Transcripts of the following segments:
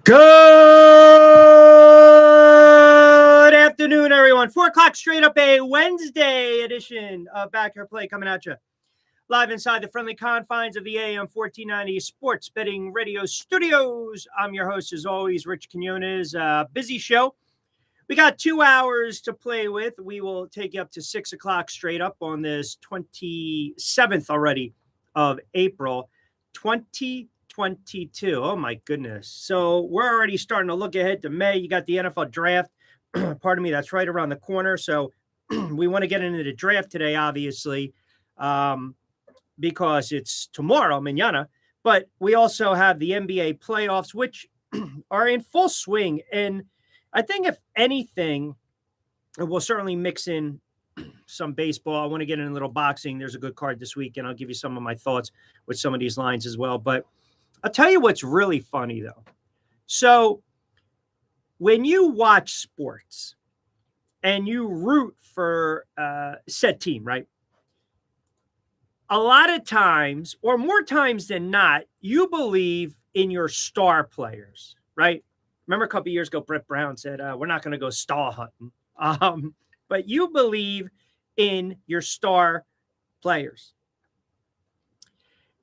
Good afternoon, everyone. 4 o'clock straight up, a Wednesday edition of Backyard Play coming at you live inside the friendly confines of the AM 1490 Sports Betting Radio Studios. I'm your host, as always, Rich Quinones. Busy show. We got 2 hours to play with. We will take you up to 6 o'clock straight up on this 27th already of April 2022. Oh, my goodness. So we're already starting to look ahead to May. You got the NFL draft. Pardon me. That's right around the corner. So we want to get into the draft today, obviously, because it's tomorrow, mañana. But we also have the NBA playoffs, which are in full swing. And I think if anything, we'll certainly mix in some baseball. I want to get in a little boxing. There's a good card this week, and I'll give you some of my thoughts with some of these lines as well. But I'll tell you what's really funny, though. So when you watch sports and you root for said team, right? A lot of times, or more times than not, you believe in your star players, right? Remember a couple of years ago, Brett Brown said, we're not going to go star hunting. But you believe in your star players.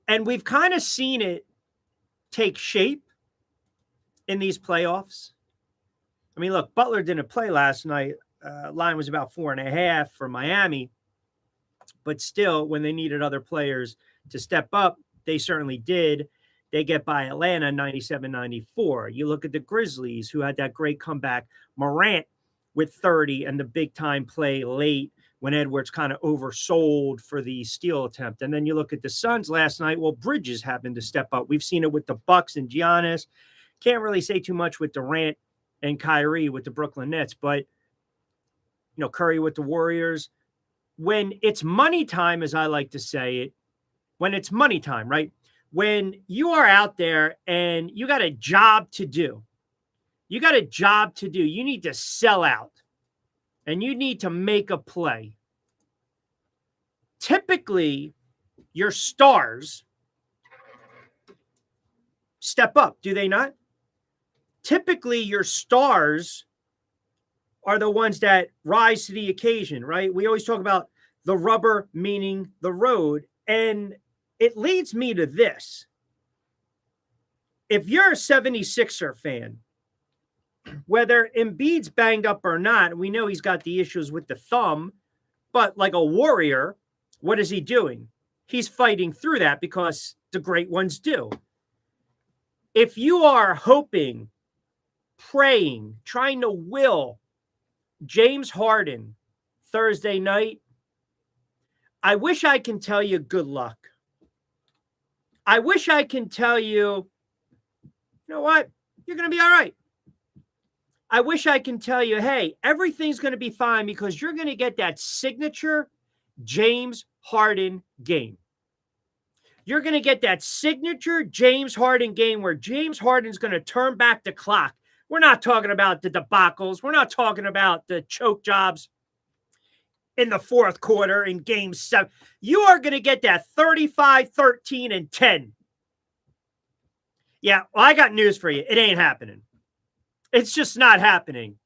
And we've kind of seen it take shape in these playoffs. I mean, look, Butler didn't play last night. Line was about 4.5 for Miami. But still, when they needed other players to step up, they certainly did. They get by Atlanta 97-94. You look at the Grizzlies, who had that great comeback. Morant with 30 and the big-time play late when Edwards kind of oversold for the steal attempt. And then you look at the Suns last night. Well, Bridges happened to step up. We've seen it with the Bucks and Giannis. Can't really say too much with Durant and Kyrie with the Brooklyn Nets. But, you know, Curry with the Warriors. When it's money time, as I like to say it, when it's money time, right? When you are out there and you got a job to do, you need to sell out and you need to make a play. Typically, your stars step up, do they not? Typically, your stars are the ones that rise to the occasion, right? We always talk about the rubber meaning the road. And it leads me to this. If you're a 76er fan, whether Embiid's banged up or not, we know he's got the issues with the thumb, but like a warrior, what is he doing? He's fighting through that because the great ones do. If you are hoping, praying, trying to will James Harden Thursday night, I wish I can tell you good luck. I wish I can tell you, you know what? You're going to be all right. I wish I can tell you, hey, everything's going to be fine because you're going to get that signature James Harden game. You're going to get that signature James Harden game where James Harden's going to turn back the clock. We're not talking about the debacles. We're not talking about the choke jobs in the fourth quarter in game 7. You are going to get that 35, 13, and 10. Yeah, well, I got news for you. It ain't happening. It's just not happening.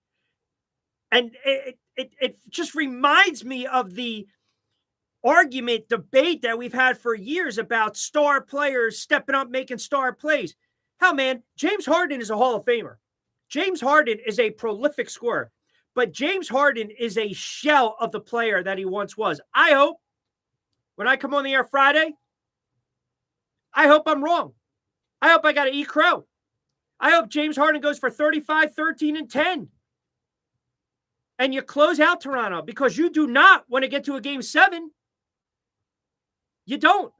And it just reminds me of the argument, debate that we've had for years about star players stepping up, making star plays. Hell, man, James Harden is a Hall of Famer. James Harden is a prolific scorer, but James Harden is a shell of the player that he once was. I hope when I come on the air Friday, I hope I'm wrong. I hope I got to eat crow. I hope James Harden goes for 35, 13, and 10. And you close out Toronto because you do not want to get to a game 7. You don't.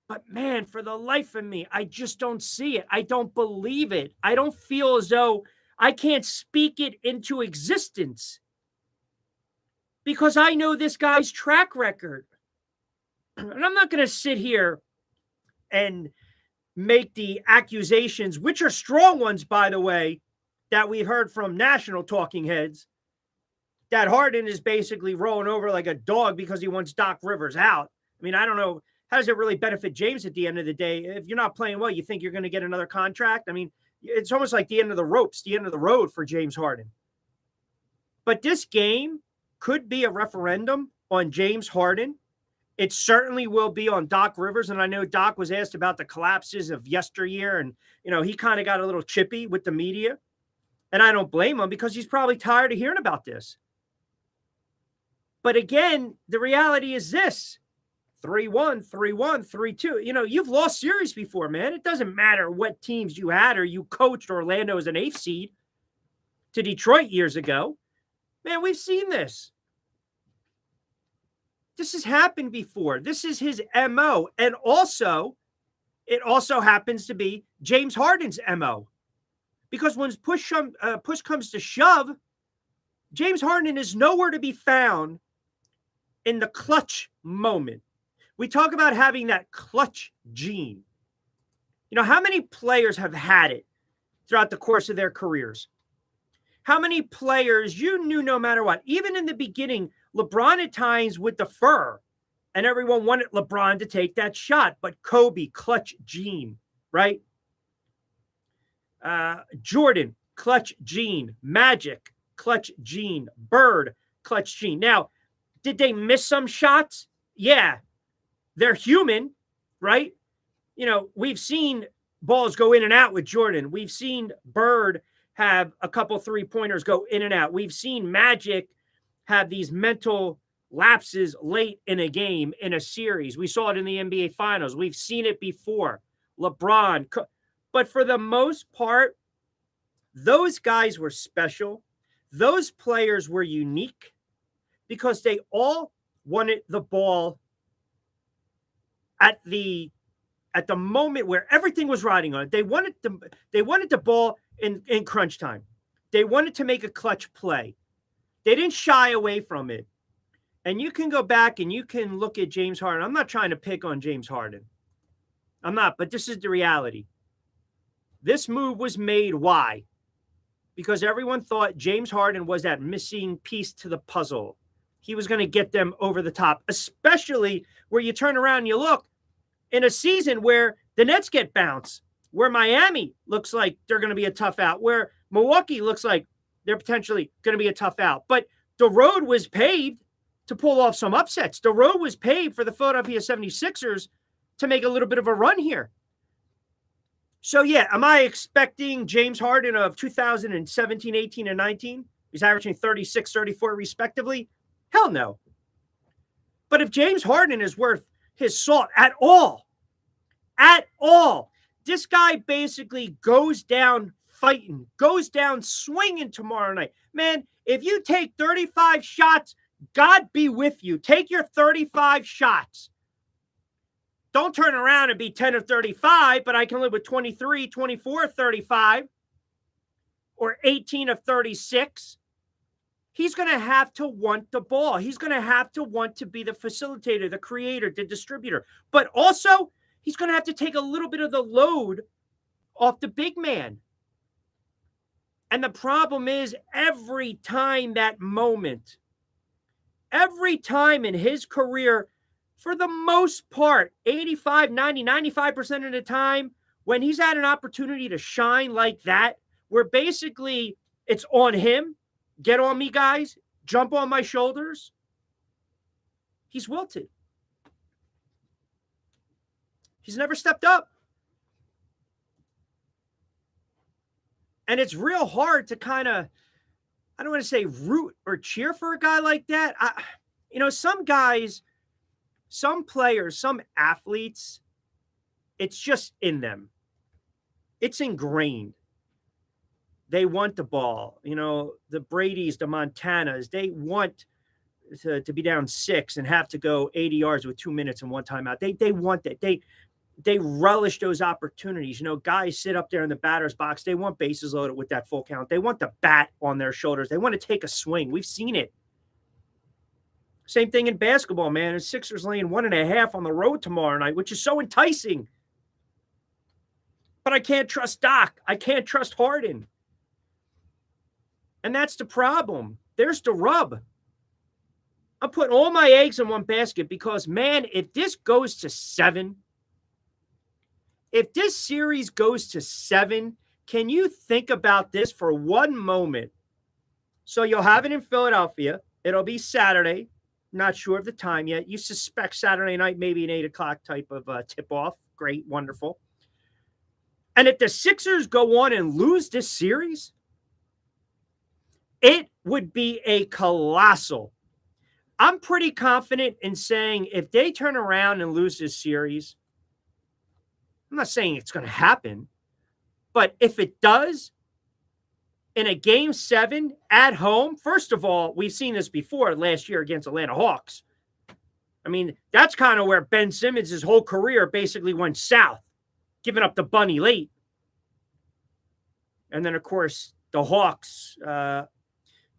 But man, for the life of me, I just don't see it. I don't believe it. I don't feel as though I can't speak it into existence because I know this guy's track record. And I'm not going to sit here and make the accusations, which are strong ones, by the way, that we've heard from national talking heads, that Harden is basically rolling over like a dog because he wants Doc Rivers out. I mean, I don't know how does it really benefit James at the end of the day? If you're not playing well, you think you're going to get another contract? I mean, it's almost like the end of the ropes, the end of the road for James Harden. But this game could be a referendum on James Harden. It certainly will be on Doc Rivers. And I know Doc was asked about the collapses of yesteryear. And, he kind of got a little chippy with the media. And I don't blame him because he's probably tired of hearing about this. But again, the reality is this 3-1, 3-1, 3-2. You've lost series before, man. It doesn't matter what teams you had or you coached Orlando as an 8th seed to Detroit years ago. Man, we've seen this. This has happened before. This is his MO. And also, it also happens to be James Harden's MO. Because when push comes to shove, James Harden is nowhere to be found in the clutch moment. We talk about having that clutch gene. How many players have had it throughout the course of their careers? How many players you knew no matter what? Even in the beginning, LeBron at times would defer, and everyone wanted LeBron to take that shot. But Kobe, clutch gene, right? Jordan, clutch gene. Magic, clutch gene. Bird, clutch gene. Now, did they miss some shots? Yeah. They're human, right? We've seen balls go in and out with Jordan. We've seen Bird have a couple 3-pointers go in and out. We've seen Magic have these mental lapses late in a game, in a series. We saw it in the NBA Finals. We've seen it before. LeBron. But for the most part, those guys were special. Those players were unique because they all wanted the ball at the moment where everything was riding on it. They wanted the ball in crunch time. They wanted to make a clutch play. They didn't shy away from it. And you can go back and you can look at James Harden. I'm not trying to pick on James Harden. I'm not, but this is the reality. This move was made. Why? Because everyone thought James Harden was that missing piece to the puzzle. He was going to get them over the top, especially where you turn around and you look in a season where the Nets get bounced, where Miami looks like they're going to be a tough out, where Milwaukee looks like they're potentially going to be a tough out. But the road was paved to pull off some upsets. The road was paved for the Philadelphia 76ers to make a little bit of a run here. So, yeah, am I expecting James Harden of 2017, 18, and 19? He's averaging 36, 34 respectively? Hell no. But if James Harden is worth his salt at all, this guy basically goes down fighting, goes down swinging tomorrow night. Man, if you take 35 shots, God be with you. Take your 35 shots. Don't turn around and be 10 of 35, but I can live with 23, 24 of 35, or 18 of 36. He's going to have to want the ball. He's going to have to want to be the facilitator, the creator, the distributor. But also, he's going to have to take a little bit of the load off the big man. And the problem is, every time that moment, every time in his career, for the most part, 85, 90, 95% of the time, when he's had an opportunity to shine like that, where basically it's on him, get on me, guys, jump on my shoulders, he's wilted. He's never stepped up. And it's real hard to kind of, I don't want to say root or cheer for a guy like that. Some guys, some players, some athletes, it's just in them. It's ingrained. They want the ball. The Bradys, the Montanas, they want to be down 6 and have to go 80 yards with 2 minutes and 1 timeout. They want that. They relish those opportunities. Guys sit up there in the batter's box. They want bases loaded with that full count. They want the bat on their shoulders. They want to take a swing. We've seen it. Same thing in basketball, man. And Sixers laying 1.5 on the road tomorrow night, which is so enticing. But I can't trust Doc. I can't trust Harden. And that's the problem. There's the rub. I'm putting all my eggs in one basket because, man, if this goes to 7, if this series goes to 7, can you think about this for one moment? So you'll have it in Philadelphia. It'll be Saturday. Not sure of the time yet. You suspect Saturday night, maybe an 8 o'clock type of tip off. Great, wonderful. And if the Sixers go on and lose this series, it would be a colossal. I'm pretty confident in saying if they turn around and lose this series, I'm not saying it's going to happen, but if it does, in a game 7 at home, first of all, we've seen this before last year against Atlanta Hawks. I mean, that's kind of where Ben Simmons' whole career basically went south, giving up the bunny late. And then, of course, the Hawks,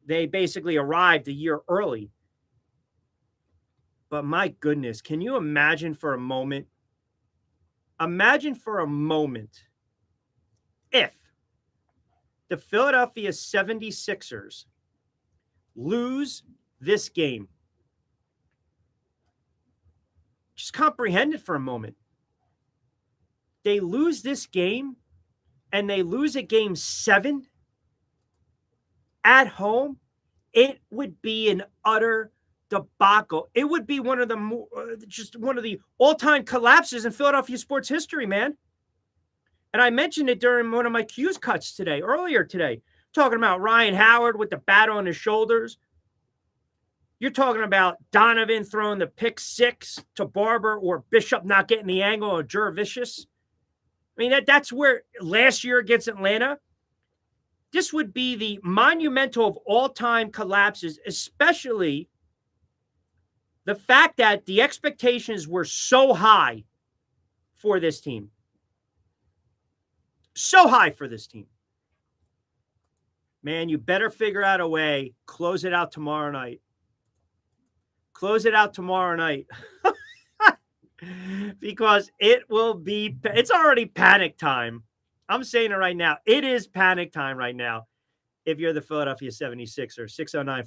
they basically arrived a year early. But my goodness, can you imagine for a moment? Imagine for a moment if the Philadelphia 76ers lose this game. Just comprehend it for a moment. They lose this game and they lose a game 7 at home. It would be an utter debacle. It would be one of the all-time collapses in Philadelphia sports history, man. And I mentioned it during one of my Q's cuts earlier today, talking about Ryan Howard with the bat on his shoulders. You're talking about Donovan throwing the pick 6 to Barber or Bishop not getting the angle or Jurevicius. I mean, that's where last year against Atlanta, this would be the monumental of all-time collapses, especially the fact that the expectations were so high for this team. So high for this team. Man, you better figure out a way. Close it out tomorrow night. Close it out tomorrow night. Because it's already panic time. I'm saying it right now. It is panic time right now. If you're the Philadelphia 76ers,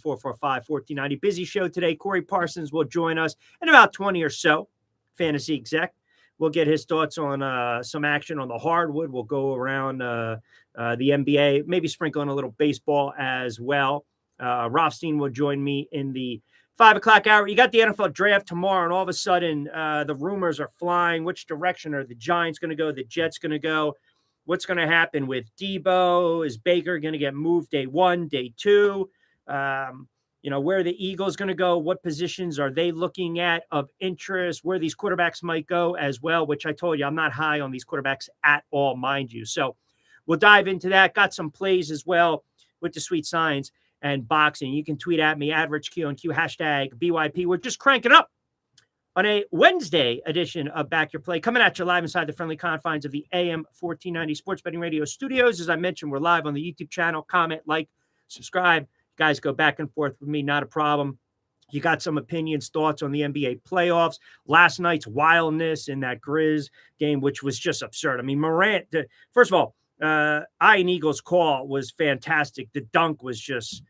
609-445-1490. Busy show today. Corey Parsons will join us in about 20 or so. Fantasy exec. We'll get his thoughts on some action on the hardwood. We'll go around the NBA, maybe sprinkle in a little baseball as well. Rothstein will join me in the 5 o'clock hour. You got the NFL draft tomorrow, and all of a sudden the rumors are flying. Which direction are the Giants going to go? The Jets going to go? What's going to happen with Debo? Is Baker going to get moved day 1, day 2? Where are the Eagles going to go? What positions are they looking at of interest? Where these quarterbacks might go as well, which I told you I'm not high on these quarterbacks at all, mind you. So we'll dive into that. Got some plays as well with the sweet signs and boxing. You can tweet at me, @RichQ hashtag BYP. We're just cranking up on a Wednesday edition of Back Your Play, coming at you live inside the friendly confines of the AM 1490 Sports Betting Radio studios. As I mentioned, we're live on the YouTube channel. Comment, like, subscribe. Guys, go back and forth with me, not a problem. You got some opinions, thoughts on the NBA playoffs, last night's wildness in that Grizz game, which was just absurd. I mean, Morant, first of all, Ian Eagles' call was fantastic. The dunk was just,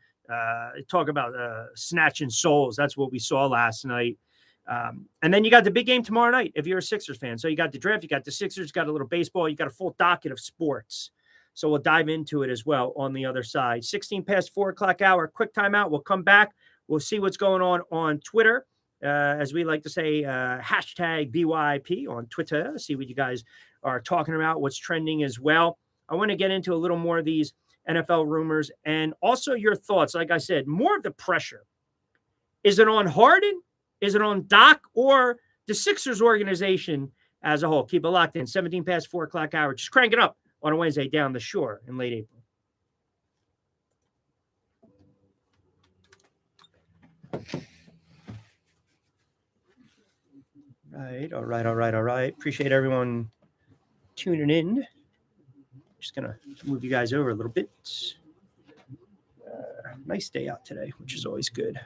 talk about snatching souls. That's what we saw last night. And then you got the big game tomorrow night if you're a Sixers fan. So you got the draft, you got the Sixers, got a little baseball, you got a full docket of sports. So we'll dive into it as well on the other side. 16 past 4 o'clock hour, quick timeout. We'll come back. We'll see what's going on Twitter. As we like to say, hashtag BYP on Twitter. See what you guys are talking about, what's trending as well. I want to get into a little more of these NFL rumors and also your thoughts. Like I said, more of the pressure. Is it on Harden? Is it on Doc or the Sixers organization as a whole? Keep it locked in. 17 past 4 o'clock hour. Just crank it up on a Wednesday down the shore in late April. All right. Appreciate everyone tuning in. Just going to move you guys over a little bit. Nice day out today, which is always good.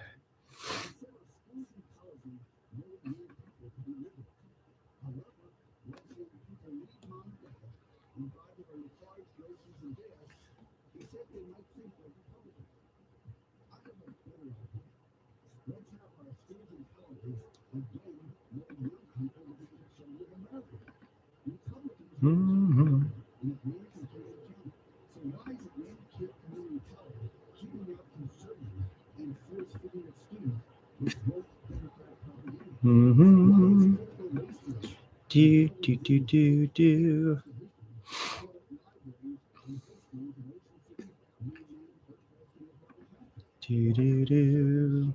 Mm-hmm. Mm-hmm. Do, do, do, do, do. Do, do, do.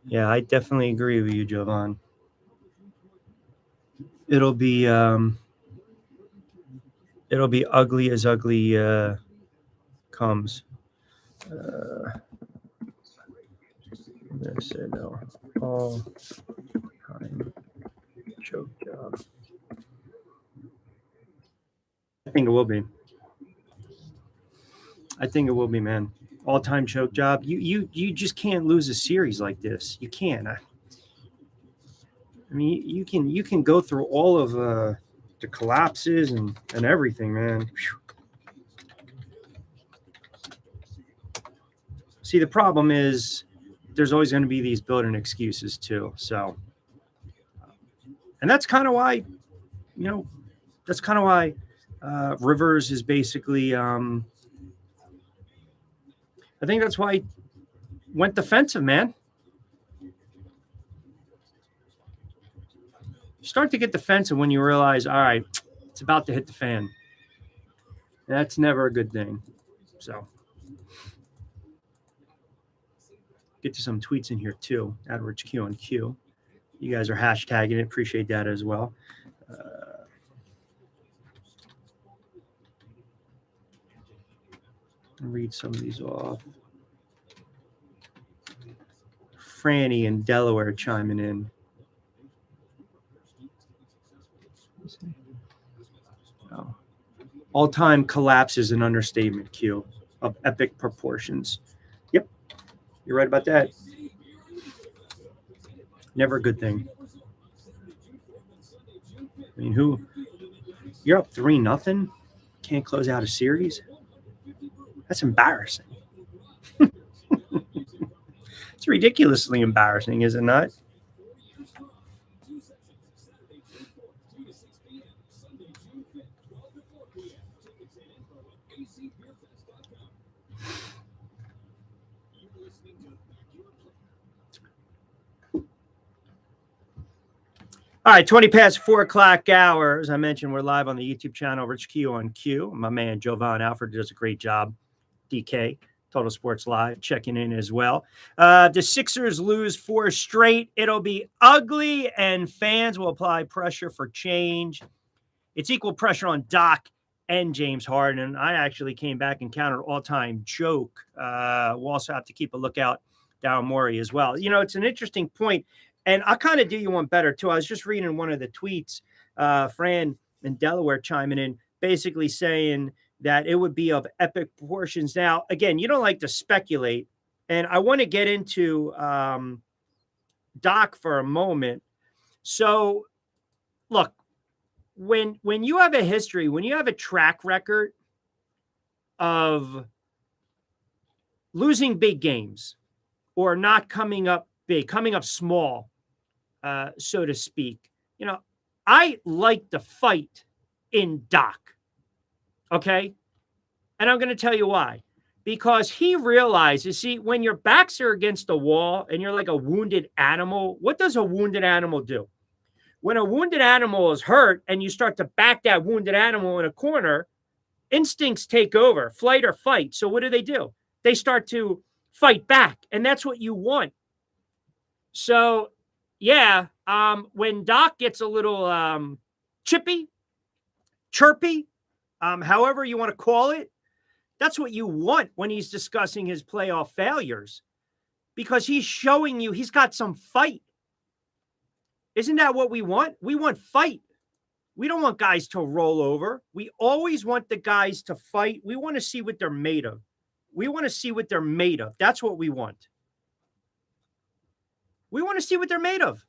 Yeah, I definitely agree with you, Jovan. It'll be ugly as ugly comes. I'm gonna say no. All time choke job. I think it will be. I think it will be, man. All time choke job. You just can't lose a series like this. You can't. I mean, you can go through all of the collapses and everything, man. Whew. See, the problem is there's always going to be these built-in excuses too. So, and that's kind of why, you know, that's kind of why Rivers is basically. I think that's why he went defensive, man. You start to get defensive when you realize, all right, it's about to hit the fan. That's never a good thing. So, get to some tweets in here too. AdWords Q on Q. You guys are hashtagging it. Appreciate that as well. Read some of these off. Franny in Delaware chiming in. Oh. All-time collapse is an understatement, Q, of epic proportions. Yep, you're right about that. Never a good thing. I mean, you're up 3-0, can't close out a series. That's embarrassing. It's ridiculously embarrassing, is it not? All right, 20 past 4 o'clock hour. As I mentioned, we're live on the YouTube channel, Rich Q on Q. My man, Jovan Alfred, does a great job. DK, Total Sports Live, checking in as well. The Sixers lose 4 straight. It'll be ugly, and fans will apply pressure for change. It's equal pressure on Doc and James Harden. I actually came back and counted all-time joke. We'll also have to keep a lookout down Morey as well. You know, it's an interesting point, and I'll kind of do you one better, too. I was just reading one of the tweets, Fran in Delaware chiming in, basically saying that it would be of epic proportions. Now, again, you don't like to speculate, and I want to get into Doc for a moment. So, look, when you have a history, when you have a track record of losing big games or not coming up big, coming up small, so to speak, you know, I like the fight in Doc. Okay. And I'm going to tell you why. Because he realizes, see, when your backs are against the wall and you're like a wounded animal, what does a wounded animal do? When a wounded animal is hurt and you start to back that wounded animal in a corner, instincts take over, flight or fight. So what do? They start to fight back, and that's what you want. So, yeah, when Doc gets a little chippy, chirpy, however you want to call it, that's what you want when he's discussing his playoff failures, because he's showing you he's got some fight. Isn't that what we want? We want fight. We don't want guys to roll over. We always want the guys to fight. We want to see what they're made of. We want to see what they're made of. That's what we want. We want to see what they're made of.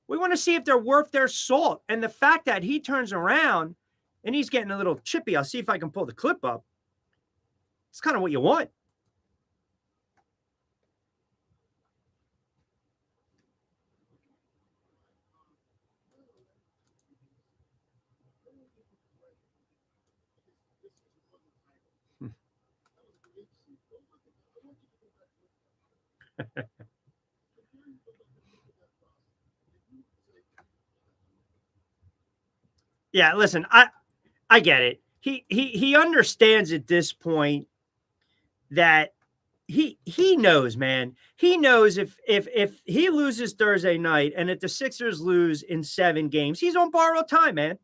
We want to see if they're worth their salt. And the fact that he turns around and he's getting a little chippy, I'll see if I can pull the clip up. It's kind of what you want. Yeah, listen, I get it. He understands at this point that he knows, man. He knows if he loses Thursday night and if the Sixers lose in 7 games, he's on borrowed time, man.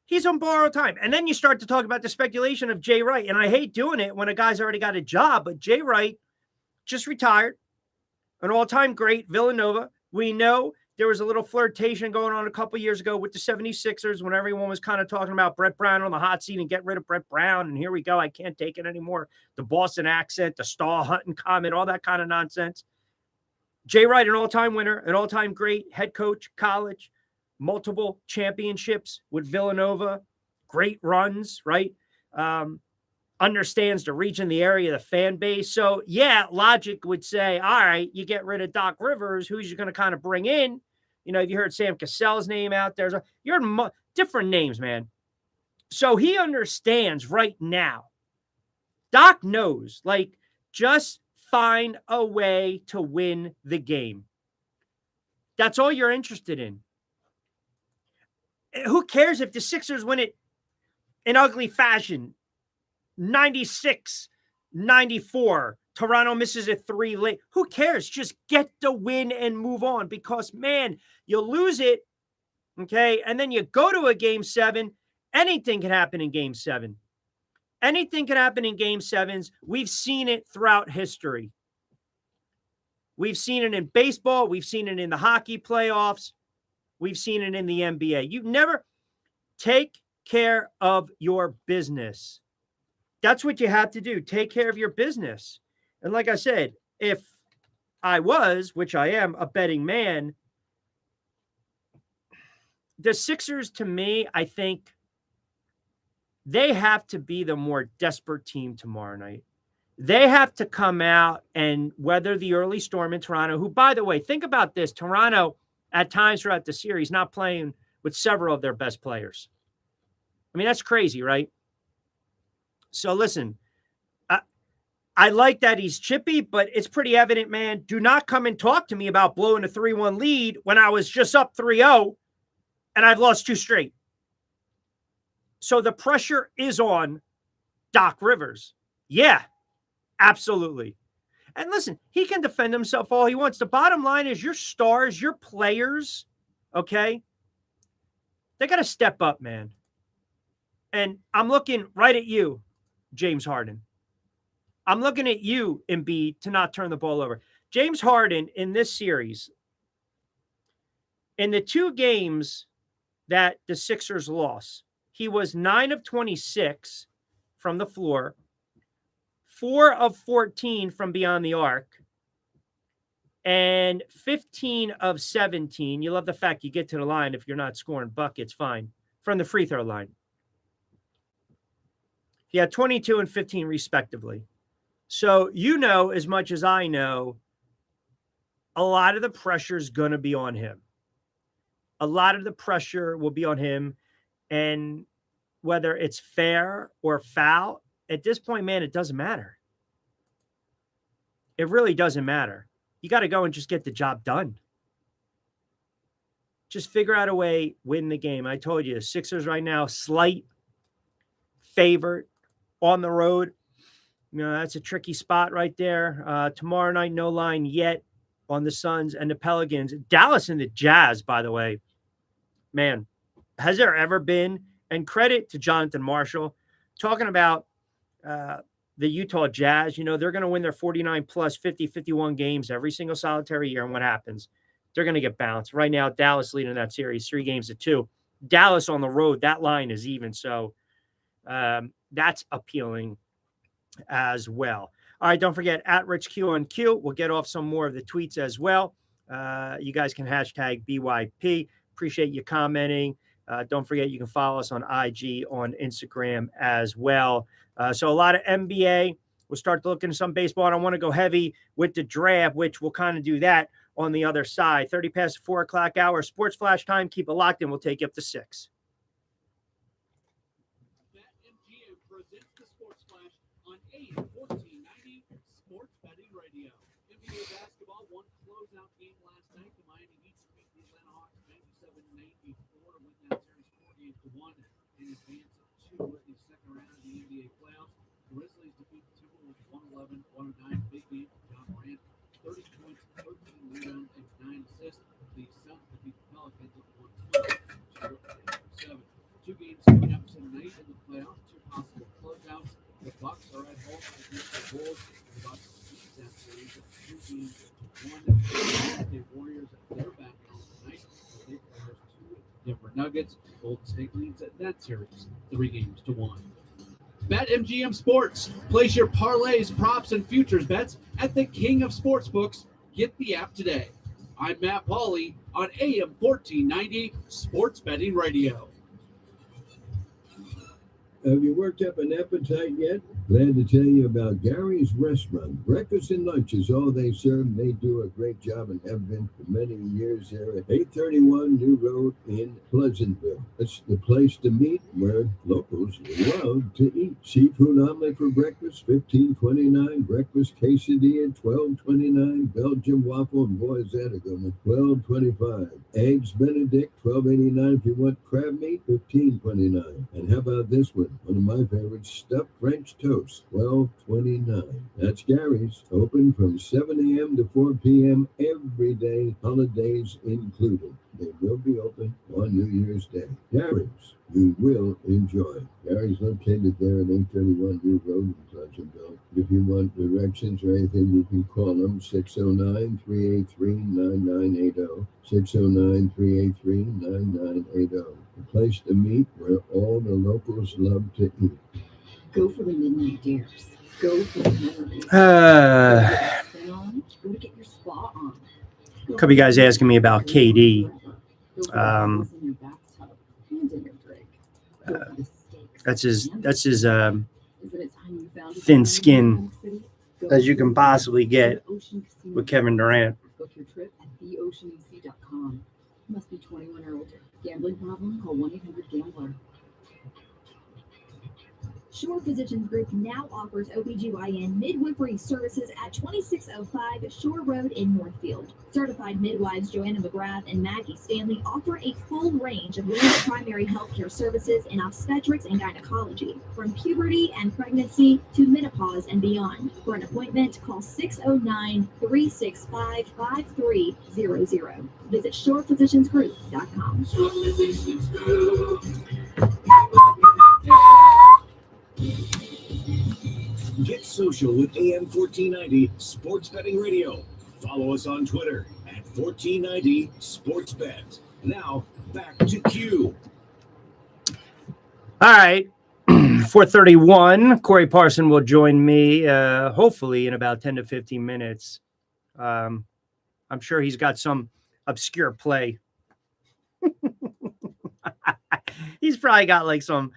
He's on borrowed time. And then you start to talk about the speculation of Jay Wright. And I hate doing it when a guy's already got a job, but Jay Wright just retired, an all-time great, Villanova. We know there was a little flirtation going on a couple years ago with the 76ers when everyone was kind of talking about Brett Brown on the hot seat and get rid of Brett Brown. And here we go. I can't take it anymore. The Boston accent, the Star hunting comment, all that kind of nonsense. Jay Wright, an all-time winner, an all-time great head coach, college, multiple championships with Villanova, great runs, right? Understands the region, the area, the fan base. So, yeah, logic would say, all right, you get rid of Doc Rivers, who's you going to kind of bring in? You know, you heard Sam Cassell's name out there. You're different names, man. So he understands right now. Doc knows, like, just find a way to win the game. That's all you're interested in. Who cares if the Sixers win it in ugly fashion? 96, 94. Toronto misses a 3 late. Who cares? Just get the win and move on because, man, you lose it, okay? And then you go to a game 7. Anything can happen in game 7. Anything can happen in game 7s. We've seen it throughout history. We've seen it in baseball. We've seen it in the hockey playoffs. We've seen it in the NBA. You never take care of your business. That's what you have to do. Take care of your business. And like I said, if I was, which I am, a betting man, the Sixers, to me, I think they have to be the more desperate team tomorrow night. They have to come out and weather the early storm in Toronto, who, by the way, think about this. Toronto, at times throughout the series, not playing with several of their best players. I mean, that's crazy, right? So listen, I like that he's chippy, but it's pretty evident, man. Do not come and talk to me about blowing a 3-1 lead when I was just up 3-0 and I've lost 2 straight. So the pressure is on Doc Rivers. Yeah, absolutely. And listen, he can defend himself all he wants. The bottom line is your stars, your players, okay? They got to step up, man. And I'm looking right at you, James Harden. I'm looking at you, Embiid, to not turn the ball over. James Harden in this series, in the 2 games that the Sixers lost, he was 9 of 26 from the floor, 4 of 14 from beyond the arc, and 15 of 17. You love the fact you get to the line if you're not scoring buckets, fine, from the free throw line. He had 22 and 15 respectively. So you know as much as I know, a lot of the pressure is going to be on him. A lot of the pressure will be on him. And whether it's fair or foul, at this point, man, it doesn't matter. It really doesn't matter. You got to go and just get the job done. Just figure out a way, win the game. I told you, the Sixers right now, slight favorite on the road. You know, that's a tricky spot right there. Tomorrow night, no line yet on the Suns and the Pelicans. Dallas and the Jazz, by the way. Man, has there ever been, and credit to Jonathan Marshall, talking about the Utah Jazz, you know, they're going to win their 49 plus 50, 51 games every single solitary year. And what happens? They're going to get bounced. Right now, Dallas leading that series 3-2. Dallas on the road, that line is even. So that's appealing as well. All right, don't forget at Rich Q on Q. We'll get off some more of the tweets as well. You guys can hashtag BYP. Appreciate you commenting. Don't forget you can follow us on IG, on Instagram as well. So a lot of NBA. We'll start to look into some baseball. I don't want to go heavy with the draft, which we'll kind of do that on the other side. 30 past the 4 o'clock hour. Sports Flash time. Keep it locked in. We'll take you up to 6. MGM presents the Sports Flash on AM 1490 Sports Betting Radio. Denver Nuggets. Golden State leads that series 3-1. BetMGM Sports. Place your parlays, props, and futures bets at the king of sportsbooks. Get the app today. I'm Matt Pauley on AM 1490 Sports Betting Radio. Have you worked up an appetite yet? Glad to tell you about Gary's Restaurant. Breakfast and lunch is all they serve. They do a great job and have been for many years here at 831 New Road in Pleasantville. It's the place to meet where locals love to eat. Seafood omelet for breakfast, $15.29. Breakfast quesadilla, $12.29. Belgian waffle, and boy, is that a good one, $12.25. Eggs Benedict, $12.89. If you want crab meat, $15.29. And how about this one? One of my favorites, stuffed French toast, $12.29. That's Gary's, open from 7 a.m. to 4 p.m. every day, holidays included. They will be open on New Year's Day. Gary's, you will enjoy. Gary's located there at 831 New Road in Pleasantville. If you want directions or anything, you can call them 609-383-9980. 609-383-9980. A place to meet where all the locals love to eat. Go for the midnight dares. Go for the memories. Go to get your spa on. A couple of you guys asking me about KD. That's his thin skin as you can possibly get with Kevin Durant. Book your trip at theoceanec.com. Must be 21 or older. Gambling problem? Call 1-800-GAMBLER. Shore Physicians Group now offers OBGYN midwifery services at 2605 Shore Road in Northfield. Certified midwives Joanna McGrath and Maggie Stanley offer a full range of women's primary health care services in obstetrics and gynecology, from puberty and pregnancy to menopause and beyond. For an appointment, call 609-365-5300. Visit shorephysiciansgroup.com. Shore Physicians Group. Get social with AM 1490 Sports Betting Radio. Follow us on Twitter at 1490 SportsBet. Now, back to Q. All right. 4:31. Corey Parson will join me, hopefully, in about 10 to 15 minutes. I'm sure he's got some obscure play. He's probably got like some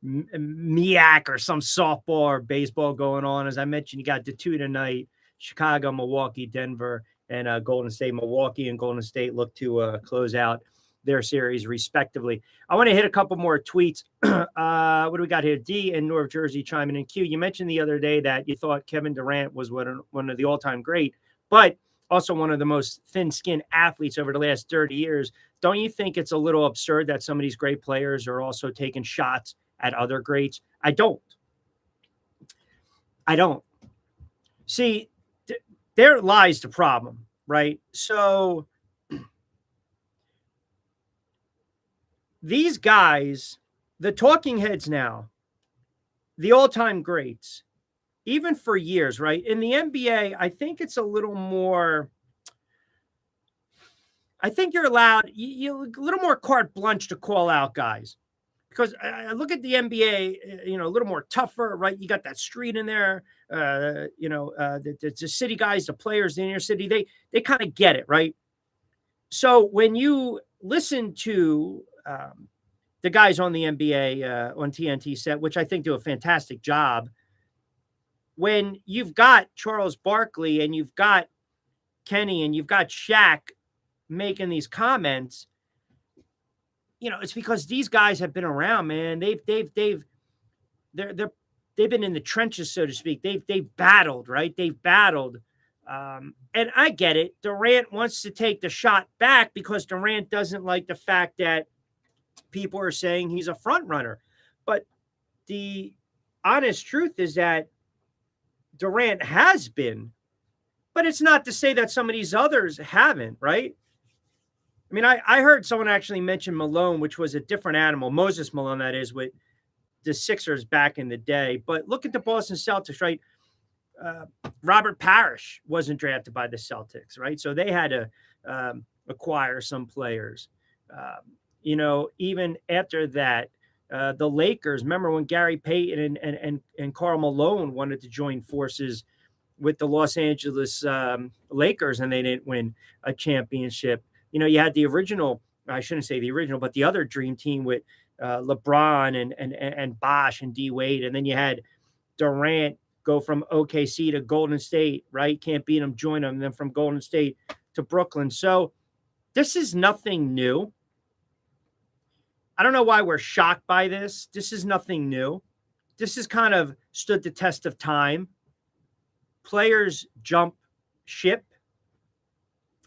MEAC or some softball or baseball going on. As I mentioned, you got the two tonight: Chicago, Milwaukee, Denver, and Golden State. Milwaukee and Golden State look to close out their series respectively. I want to hit a couple more tweets. What do we got here? D in North Jersey chiming in. Q, you mentioned the other day that you thought Kevin Durant was one of the all-time great, but also one of the most thin-skinned athletes over the last 30 years. Don't you think it's a little absurd that some of these great players are also taking shots at other greats? I don't. See, there lies the problem, right? So these guys, the talking heads now, the all-time greats, even for years, right? In the NBA, I think it's a little more, I think you're allowed a little more carte blanche to call out guys. Because I look at the NBA, a little more tougher, right? You got that street in there, the city guys, the players in your city, they kind of get it, right? So when you listen to the guys on the NBA on TNT set, which I think do a fantastic job, when you've got Charles Barkley and you've got Kenny and you've got Shaq making these comments, it's because these guys have been around, man. They've been in the trenches, so to speak. They've battled, right? They've battled And I get it. Durant wants to take the shot back because Durant doesn't like the fact that people are saying he's a front runner. But the honest truth is that Durant has been, but it's not to say that some of these others haven't, right? I mean, I heard someone actually mention Malone, which was a different animal, Moses Malone, that is, with the Sixers back in the day. But look at the Boston Celtics, right? Robert Parrish wasn't drafted by the Celtics, right? So they had to acquire some players. Even after that, the Lakers, remember when Gary Payton and Karl Malone wanted to join forces with the Los Angeles Lakers and they didn't win a championship. You had the original, I shouldn't say the original, but the other dream team with LeBron and Bosh and D Wade. And then you had Durant go from OKC to Golden State, right? Can't beat them, join them. And then from Golden State to Brooklyn. So this is nothing new. I don't know why we're shocked by this. This is nothing new. This has kind of stood the test of time. Players jump ship.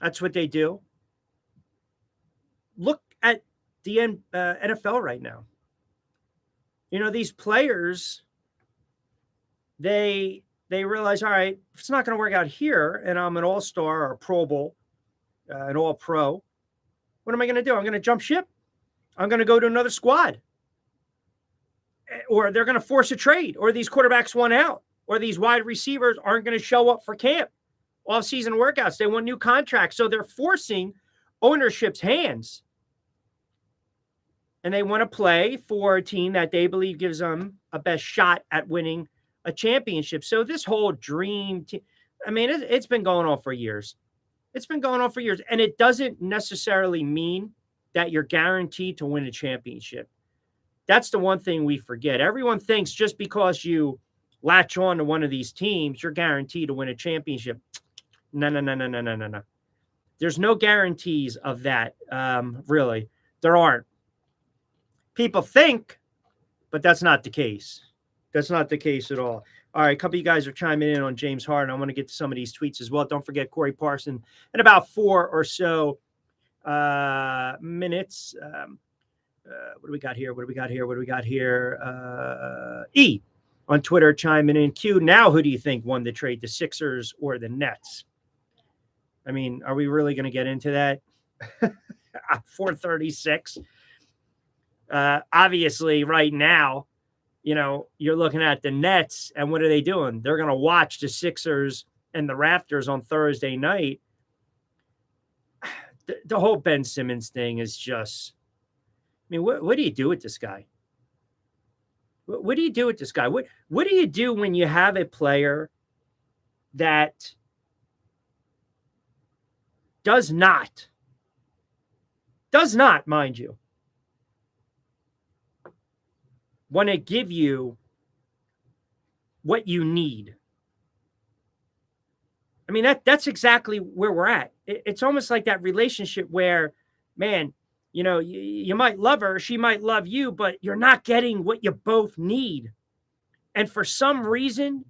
That's what they do. Look at the NFL right now. These players, they realize, all right, if it's not going to work out here and I'm an all-star or a Pro Bowl, an all-pro, what am I going to do? I'm going to jump ship. I'm going to go to another squad. Or they're going to force a trade, or these quarterbacks want out, or these wide receivers aren't going to show up for camp, off-season workouts. They want new contracts. So they're forcing ownership's hands. And they want to play for a team that they believe gives them a best shot at winning a championship. So this whole dream team, I mean, it's been going on for years. It's been going on for years. And it doesn't necessarily mean that you're guaranteed to win a championship. That's the one thing we forget. Everyone thinks just because you latch on to one of these teams, you're guaranteed to win a championship. No. There's no guarantees of that, really. There aren't. People think, but that's not the case. That's not the case at all. All right, a couple of you guys are chiming in on James Harden. I want to get to some of these tweets as well. Don't forget Corey Parson in about 4 or so minutes. What do we got here? E on Twitter chiming in. Q, now who do you think won the trade, the Sixers or the Nets? I mean, are we really going to get into that? 436. Obviously, right now, you're looking at the Nets, and what are they doing? They're going to watch the Sixers and the Raptors on Thursday night. The whole Ben Simmons thing is just, I mean, what do you do with this guy? What do you do with this guy? What do you do when you have a player that does not, mind you, want to give you what you need? I mean, that's exactly where we're at. It's almost like that relationship where, man, you might love her, she might love you, but you're not getting what you both need. And for some reason,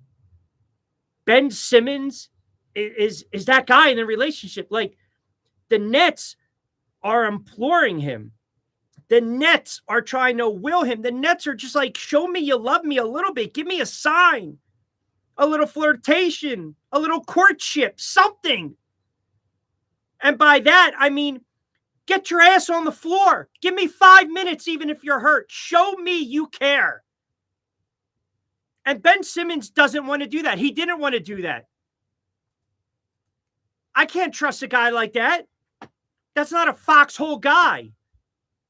Ben Simmons is that guy in the relationship. Like, the Nets are imploring him. The Nets are trying to will him. The Nets are just like, show me you love me a little bit. Give me a sign, a little flirtation, a little courtship, something. And by that, I mean, get your ass on the floor. Give me 5 minutes, even if you're hurt. Show me you care. And Ben Simmons doesn't want to do that. He didn't want to do that. I can't trust a guy like that. That's not a foxhole guy.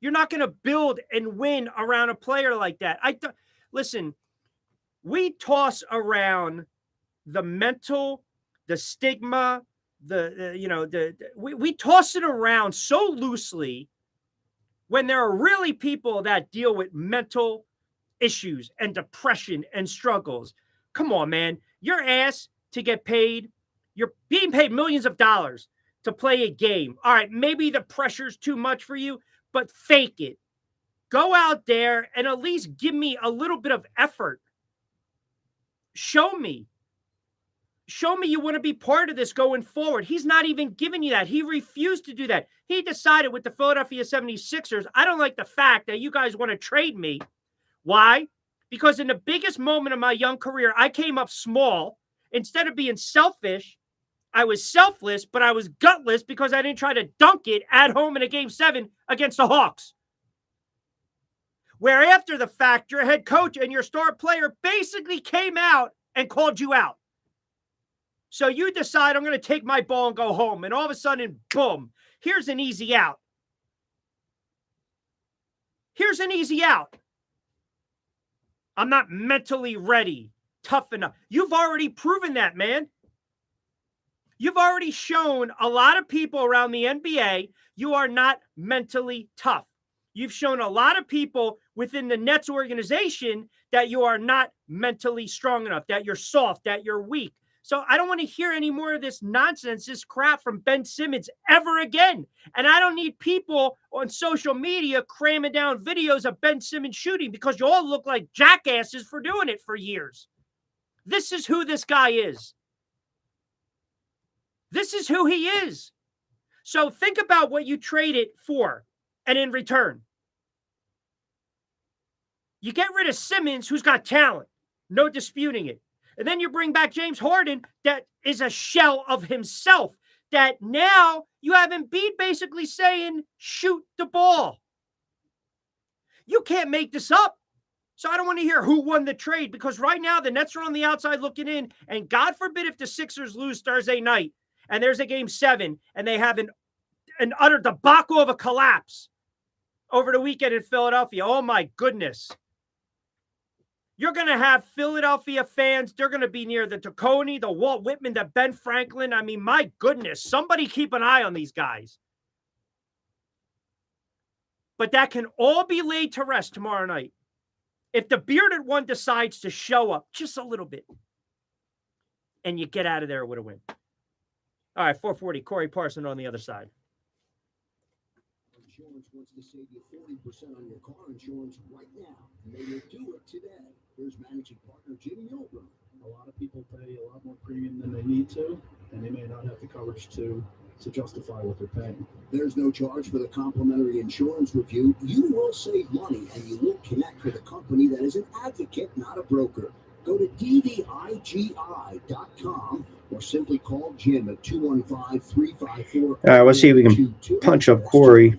You're not going to build and win around a player like that. Listen, we toss around the mental, the stigma, we toss it around so loosely when there are really people that deal with mental issues and depression and struggles. Come on, man. You're asked to get paid. You're being paid millions of dollars to play a game. All right, maybe the pressure's too much for you, but fake it. Go out there and at least give me a little bit of effort. Show me. show me you want to be part of this going forward. He's not even giving you that. He refused to do that. He decided with the Philadelphia 76ers, I don't like the fact that you guys want to trade me. Why? Because in the biggest moment of my young career, I came up small. Instead of being selfish, I was selfless, but I was gutless because I didn't try to dunk it at home in a Game 7 against the Hawks. Where after the fact, your head coach and your star player basically came out and called you out. So you decide, I'm going to take my ball and go home. And all of a sudden, boom, here's an easy out. Here's an easy out. I'm not mentally ready, tough enough. You've already proven that, man. You've already shown a lot of people around the NBA you are not mentally tough. You've shown a lot of people within the Nets organization that you are not mentally strong enough, that you're soft, that you're weak. So I don't want to hear any more of this nonsense, this crap from Ben Simmons ever again. And I don't need people on social media cramming down videos of Ben Simmons shooting because you all look like jackasses for doing it for years. This is who this guy is. This is who he is. So think about what you trade it for and in return. You get rid of Simmons, who's got talent. No disputing it. And then you bring back James Harden, that is a shell of himself, that now you have Embiid basically saying, shoot the ball. You can't make this up. So I don't want to hear who won the trade, because right now the Nets are on the outside looking in, and God forbid if the Sixers lose Thursday night and there's a Game 7 and they have an utter debacle of a collapse over the weekend in Philadelphia. Oh my goodness. You're going to have Philadelphia fans. They're going to be near the Tacony, the Walt Whitman, the Ben Franklin. I mean, my goodness, somebody keep an eye on these guys. But that can all be laid to rest tomorrow night. If the bearded one decides to show up just a little bit and you get out of there with a win. All right, 440, Corey Parson on the other side. Insurance wants to save you 40% on your car insurance right now. Maybe do it today. Here's managing partner Jimmy Milgram. A lot of people pay a lot more premium than they need to, and they may not have the coverage to justify what they're paying. There's no charge for the complimentary insurance review. You will save money, and you will connect with a company that is an advocate, not a broker. Go to dvigi.com or simply call Jim at 215-354. All right, let's see if we can punch up Corey.